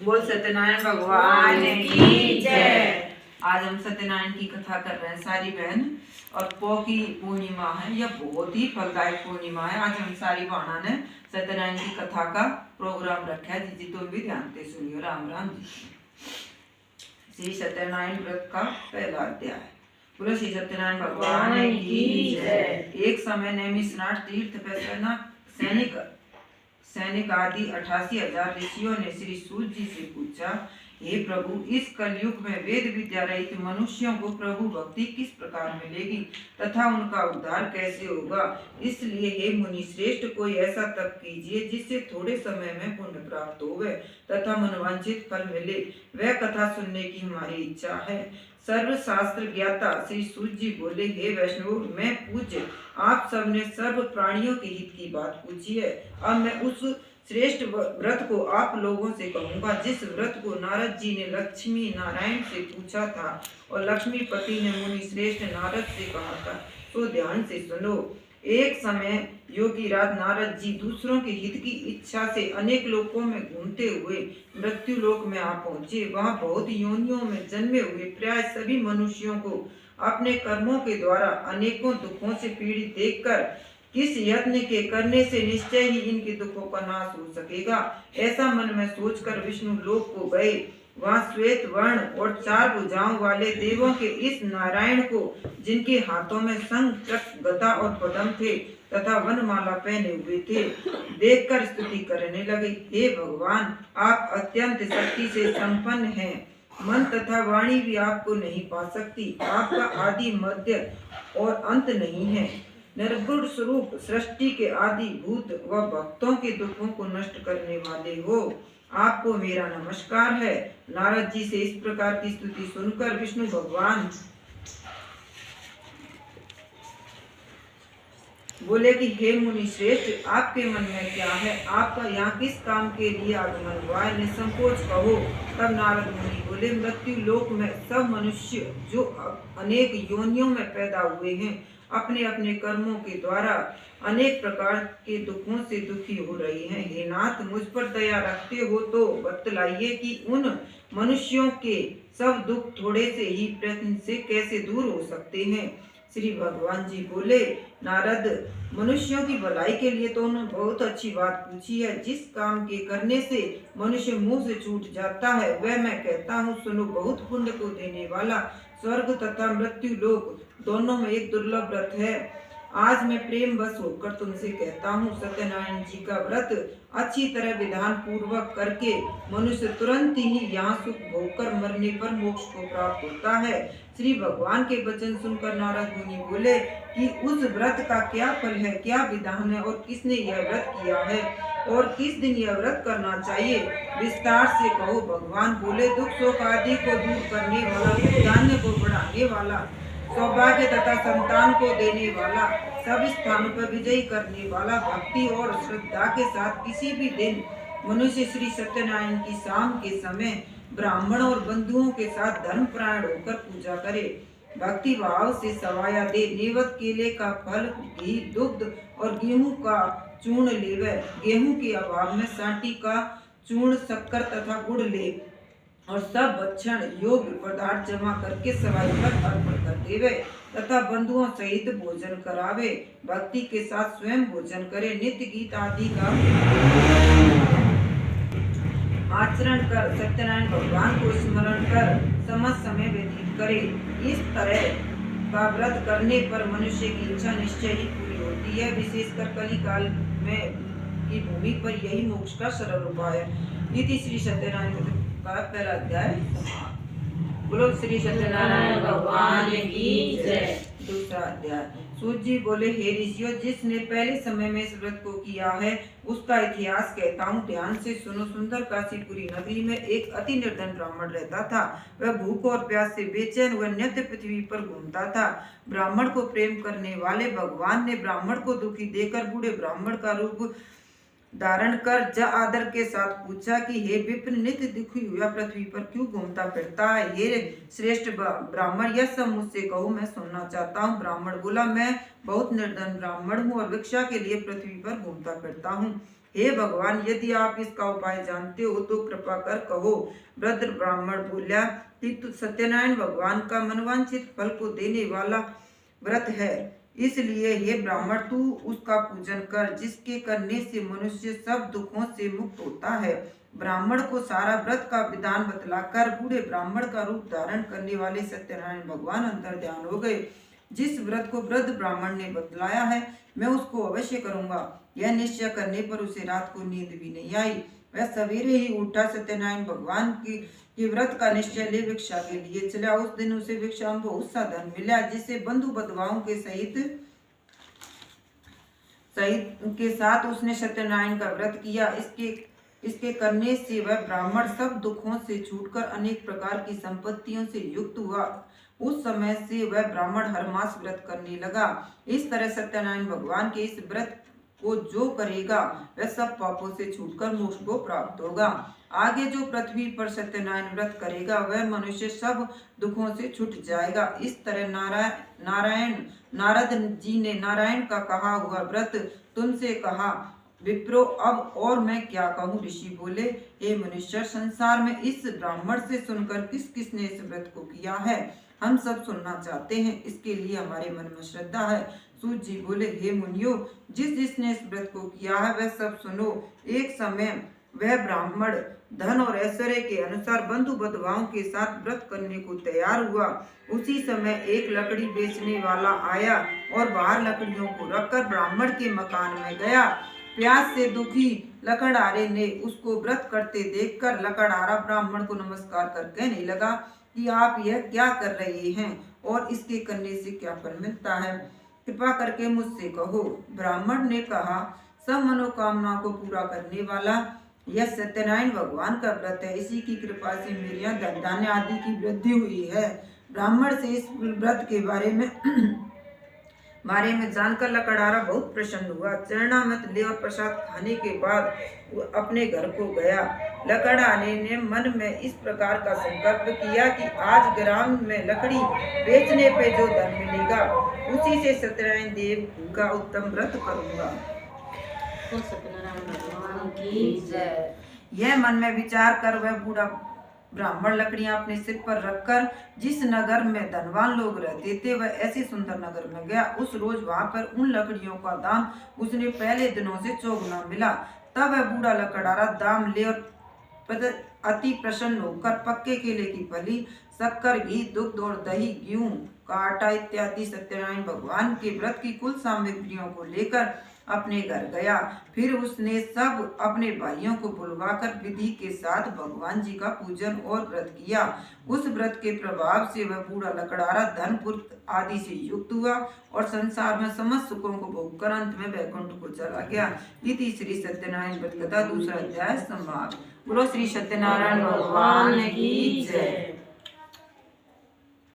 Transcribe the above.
बोल सत्यनारायण भगवान की जय। आज हम सत्यनारायण की कथा कर रहे हैं सारी बहन, और पौ की पूर्णिमा है। यह बहुत ही फलदायक पूर्णिमा है। आज हम सारी बहना ने सत्यनारायण की कथा का प्रोग्राम रखा है। जी तुम भी ध्यान से सुनियो। राम राम जी। श्री सत्यनारायण व्रत का पहला अध्याय। बोलो श्री सत्यनारायण भगवान की जय। एक समय नैमिषारण्य तीर्थ पर सैनिक आदि 88,000 ऋषियों ने श्री सूत जी से पूछा, हे प्रभु, इस कलयुग में वेद विद्या रहित मनुष्यों को प्रभु भक्ति किस प्रकार मिलेगी तथा उनका उद्धार कैसे होगा? इसलिए हे मुनि श्रेष्ठ, कोई ऐसा तप कीजिए जिससे थोड़े समय में पुण्य प्राप्त होवे तथा मनोवांछित फल मिले। वह कथा सुनने की हमारी इच्छा है। सर्व शास्त्र ज्ञाता श्री सूत जी बोले, हे वैष्णव, मैं पूज्य आप सबने सर्व प्राणियों के हित की बात पूछी है। अब मैं उस श्रेष्ठ व्रत को आप लोगों से कहूंगा जिस व्रत को नारद जी ने लक्ष्मी नारायण से पूछा था और लक्ष्मीपति ने मुनि श्रेष्ठ नारद से कहा था। तो ध्यान से सुनो। एक समय योगी राज नारद जी दूसरों के हित की इच्छा से अनेक लोकों में घूमते हुए मृत्यु लोक में आ पहुंचे। वहां बहुत योनियों में जन्मे हुए प्राय सभी मनुष्यों को अपने कर्मों के द्वारा अनेकों दुखों से पीड़ित देखकर किस यत्न के करने से निश्चय ही इनके दुखों का नाश हो सकेगा, ऐसा मन में सोचकर विष्णु लोक को गए। वहां श्वेत वर्ण और 4 भुजाओं वाले देवों के इस नारायण को, जिनके हाथों में शंख चक्र गदा और पद्म थे तथा वनमाला पहने हुए थे, देखकर स्तुति करने लगे। हे भगवान, आप अत्यंत शक्ति से संपन्न हैं। मन तथा वाणी भी आपको नहीं पा सकती। आपका आदि मध्य और अंत नहीं है। निर्गुण स्वरूप सृष्टि के आदि भूत व भक्तों के दुखों को नष्ट करने वाले हो। आपको मेरा नमस्कार है। नारद जी से इस प्रकार की स्तुति सुनकर विष्णु भगवान बोले कि हे मुनि श्रेष्ठ, आपके मन में क्या है? आपका यहाँ किस काम के लिए आगमन हुआ है? निसंकोच कहो। तब नारद मुनि बोले, मृत्यु लोक में सब मनुष्य जो अनेक योनियों में पैदा हुए हैं, अपने अपने कर्मों के द्वारा अनेक प्रकार के दुखों से दुखी हो रहे हैं। हे नाथ, मुझ पर दया रखते हो तो बतलाइए कि उन मनुष्यों के सब दुख थोड़े से ही प्रयत्न से कैसे दूर हो सकते हैं? श्री भगवान जी बोले, नारद, मनुष्यों की भलाई के लिए तो उन्होंने बहुत अच्छी बात पूछी है। जिस काम के करने से मनुष्य मुंह से छूट जाता है वह मैं कहता हूँ, सुनो। बहुत पुण्य को देने वाला स्वर्ग तथा मृत्यु लोक दोनों में एक दुर्लभ व्रत है। आज मैं प्रेम बस होकर तुमसे कहता हूँ, सत्यनारायण जी का व्रत अच्छी तरह विधान पूर्वक करके मनुष्य तुरंत ही यहाँ सुख भोगकर मरने पर मोक्ष को प्राप्त होता है। श्री भगवान के वचन सुनकर नारद मुनि बोले कि उस व्रत का क्या फल है, क्या विधान है और किसने यह व्रत किया है और किस दिन यह व्रत करना चाहिए? विस्तार से कहो। भगवान बोले, दुख शोक आदि को दूर करने वाला, धान्य को बढ़ाने वाला, सौभाग्य तथा संतान को देने वाला, सब स्थानों पर विजयी करने वाला, भक्ति और श्रद्धा के साथ किसी भी दिन मनुष्य श्री सत्यनारायण की शाम के समय ब्राह्मण और बंधुओं के साथ धर्मपरायण होकर पूजा करे, भक्ति भाव से सवाया दे, नैवेद्य केले का फल, घी, दुग्ध और गेहूं का चूर्ण लेवे, गेहूं के अभाव में साटी का चूर्ण, शक्कर तथा गुड़ ले और सब भक्षण योग्य पदार्थ जमा करके सवाई पर अर्पण कर देवे तथा बंधुओं सहित भोजन करावे, भक्ति के साथ स्वयं भोजन करे, नित्य गीत आदि का आचरण कर सत्यनारायण भगवान को स्मरण कर समस्त समय व्यतीत करे। इस तरह का व्रत करने पर मनुष्य की इच्छा निश्चय ही पूरी होती है। विशेषकर कली काल में की भूमि पर यही मोक्ष का सरल उपाय है। इति श्री सत्यनारायण का पहला अध्याय। बोलो श्री सत्यनारायण भगवान की जय। दूसरा अध्याय। सूत जी बोले, हे ऋषियों, जिसने पहले समय में इस व्रत को किया है उसका इतिहास कहता हूँ, ध्यान से सुनो। सुंदर काशीपुरी नगरी में एक अति निर्धन ब्राह्मण रहता था। वह भूख और प्यास से बेचैन हुए नित्य पृथ्वी पर घूमता था। ब्राह्मण को प्रेम करने वाले भगवान ने ब्राह्मण को दुखी देकर बूढ़े ब्राह्मण का रूप धारण कर जा आदर के साथ पूछा कि हे विप्र, नित्य दुखी हुआ पृथ्वी पर क्यों घूमता फिरता है? हे श्रेष्ठ ब्राह्मण, यह सब मुझसे कहो, मैं सुनना चाहता हूँ। ब्राह्मण बोला, मैं बहुत निर्धन ब्राह्मण हूँ और भिक्षा के लिए पृथ्वी पर घूमता फिरता हूँ। हे भगवान, यदि आप इसका उपाय जानते हो तो कृपा कर कहो। वृद्ध ब्राह्मण बोला कि सत्यनारायण भगवान का मनवांछित फल को देने वाला व्रत है, इसलिए हे ब्राह्मण तू उसका पूजन कर, जिसके करने से मनुष्य सब दुखों से मुक्त होता है। ब्राह्मण को सारा व्रत का विधान बतलाकर बूढ़े ब्राह्मण का रूप धारण करने वाले सत्यनारायण भगवान अंतर ध्यान हो गए। जिस व्रत को वृद्ध ब्राह्मण ने बतलाया है मैं उसको अवश्य करूंगा। यह निश्चय करने पर उसे रात को नींद भी नहीं आई। वह सवेरे ही उठा, सत्यनारायण भगवान की व्रत का निश्चय ले भिक्षा के लिए चला। उस दिन उसे भिक्षा में बहुत सा धन मिला, जिसे बंधु बधवाओं के साथ उसने सत्यनारायण का व्रत किया। इसके करने से वह ब्राह्मण सब दुखों से छूटकर अनेक प्रकार की संपत्तियों से युक्त हुआ। उस समय से वह ब्राह्मण हर मास व्रत करने लगा। इस तरह सत्यनारायण भगवान के इस व्रत को जो करेगा वह सब पापों से छूटकर मोक्ष को प्राप्त होगा। आगे जो पृथ्वी पर सत्यनारायण व्रत करेगा वह मनुष्य सब दुखों से छूट जाएगा। इस तरह नारद जी ने नारायण का कहा हुआ व्रत तुमसे कहा। विप्रो, अब और मैं क्या कहूँ? ऋषि बोले, हे मनुष्य, संसार में इस ब्राह्मण से सुनकर किस किसने इस व्रत को किया है? हम सब सुनना चाहते हैं, इसके लिए हमारे मन में श्रद्धा है। सूत जी बोले, हे मुनियो, जिसने इस व्रत को किया है वह सब सुनो। एक समय वह ब्राह्मण धन और ऐश्वर्य के अनुसार बंधु बधवाओं के साथ व्रत करने को तैयार हुआ। उसी समय एक लकड़ी बेचने वाला आया और बाहर लकड़ियों को रखकर ब्राह्मण के मकान में गया। प्यास से दुखी लकड़हारे ने उसको व्रत करते देखकर लकड़हारा ब्राह्मण को नमस्कार कर कहने लगा कि आप यह क्या कर रहे हैं और इसके करने से क्या फल मिलता है? कृपा करके मुझसे कहो। ब्राह्मण ने कहा, सब मनोकामना को पूरा करने वाला यह सत्यनारायण भगवान का व्रत है। इसी की कृपा से मेरे यहाँ धन धान्य आदि की वृद्धि हुई है। ब्राह्मण से इस व्रत के बारे में जानकर लकड़हारा बहुत प्रसन्न हुआ। चरणामृत ले और प्रसाद खाने के बाद अपने घर को गया। लकड़हारे ने मन में इस प्रकार का संकल्प किया कि आज ग्राम में लकड़ी बेचने पे जो धन मिलेगा उसी से सत्यनारायण देव का उत्तम व्रत करूंगा। तो सत्यनारायण भगवान की जय। यह मन में विचार कर वह बूढ़ा ब्राह्मण लकड़ियां अपने सिर पर रखकर जिस नगर में धनवान लोग रहते थे वह ऐसे सुंदर नगर में गया। उस रोज वहां पर उन लकड़ियों का दाम उसने पहले दिनों से 4 गुना मिला। तब वह बूढ़ा लकड़हारा दाम ले और अति प्रसन्न होकर पक्के केले की फली, शक्कर, घी, दुग्ध और दही, गेहूं का आटा इत्यादि सत्यनारायण भगवान के व्रत की कुल सामग्रियों को लेकर अपने घर गया। फिर उसने सब अपने भाइयों को बुलवाकर विधि के साथ भगवान जी का पूजन और व्रत किया। उस व्रत के प्रभाव से वह बूढ़ा लकड़हारा धन पुत्र आदि से युक्त हुआ और संसार में समस्त सुखों को भोगकर अंत में वैकुंठ को चला गया। इति श्री सत्यनारायण व्रत कथा 2रा अध्याय समाप्त। बोलो श्री सत्यनारायण भगवान की जय।